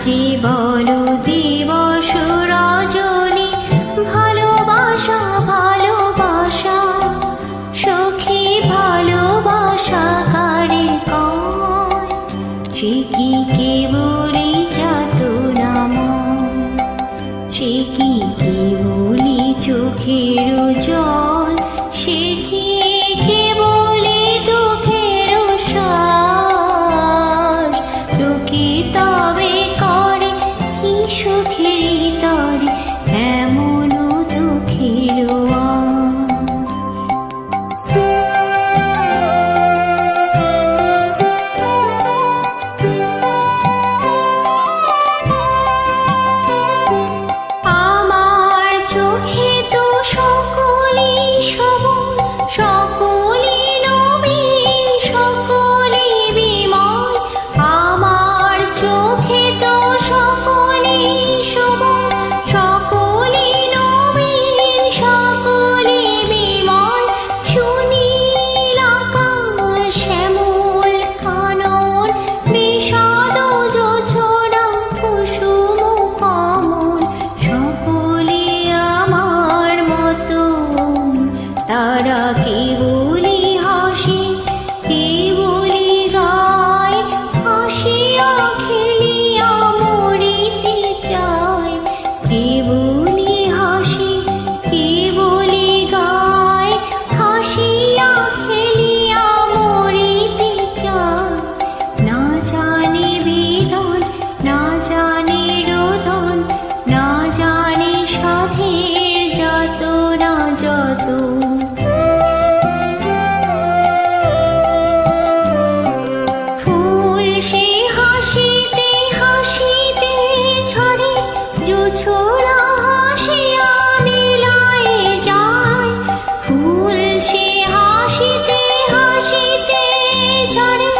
আজি বলো দিবস রজনী ভালোবাসা ভালোবাসা সখী ভালোবাসা কারে কয় সে কি কেবলি যাতনা ময় সে কি কেবলি চোখের জল সে কি কেবলি দুঃখের শ্বাস লোকে তবে করে কি সুখের তরে এমন দুঃখের আমার চোখে তো সকলি সবল সকলি নবীন সকলি বিমল আমার চোখে তো সকলি সবল সকলি নবীন সকলি বিমল সুনীল আকাশ শ্যামল কানন বিষাদ জোছনা কুসুম কমল সকলি আমার মতো তারা কেবলি হাসি কেবলি গায় হাসিয়া খেলিয়া মরিতে চায় কেবলি হাসি কেবলি গায় হাসিয়া খেলিয়া মরিতে চায় না জানে বেদন না জানে রোদন না জানে সাধের যত না যত ফুল সে হাসিতে হাসিতে ঝরে জোছনা হাসিয়া মিলায়ে যায় ফুল সে হাসিতে হাসিতে ঝরে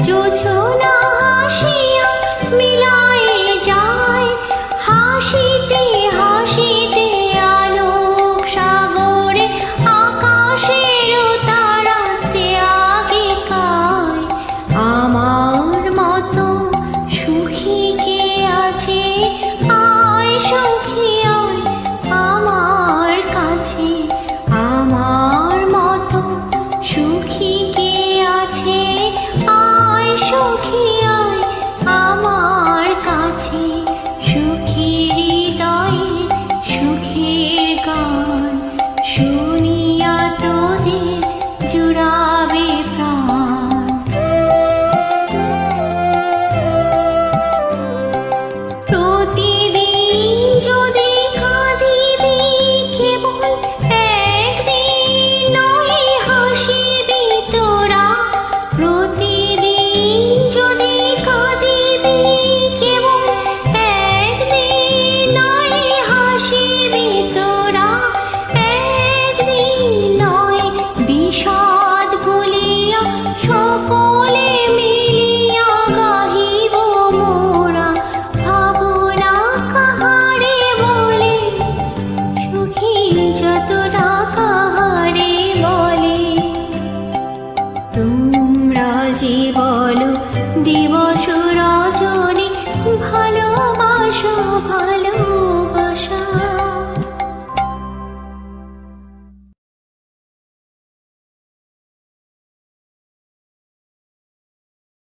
জোছনা হাসিয়া মিলায়ে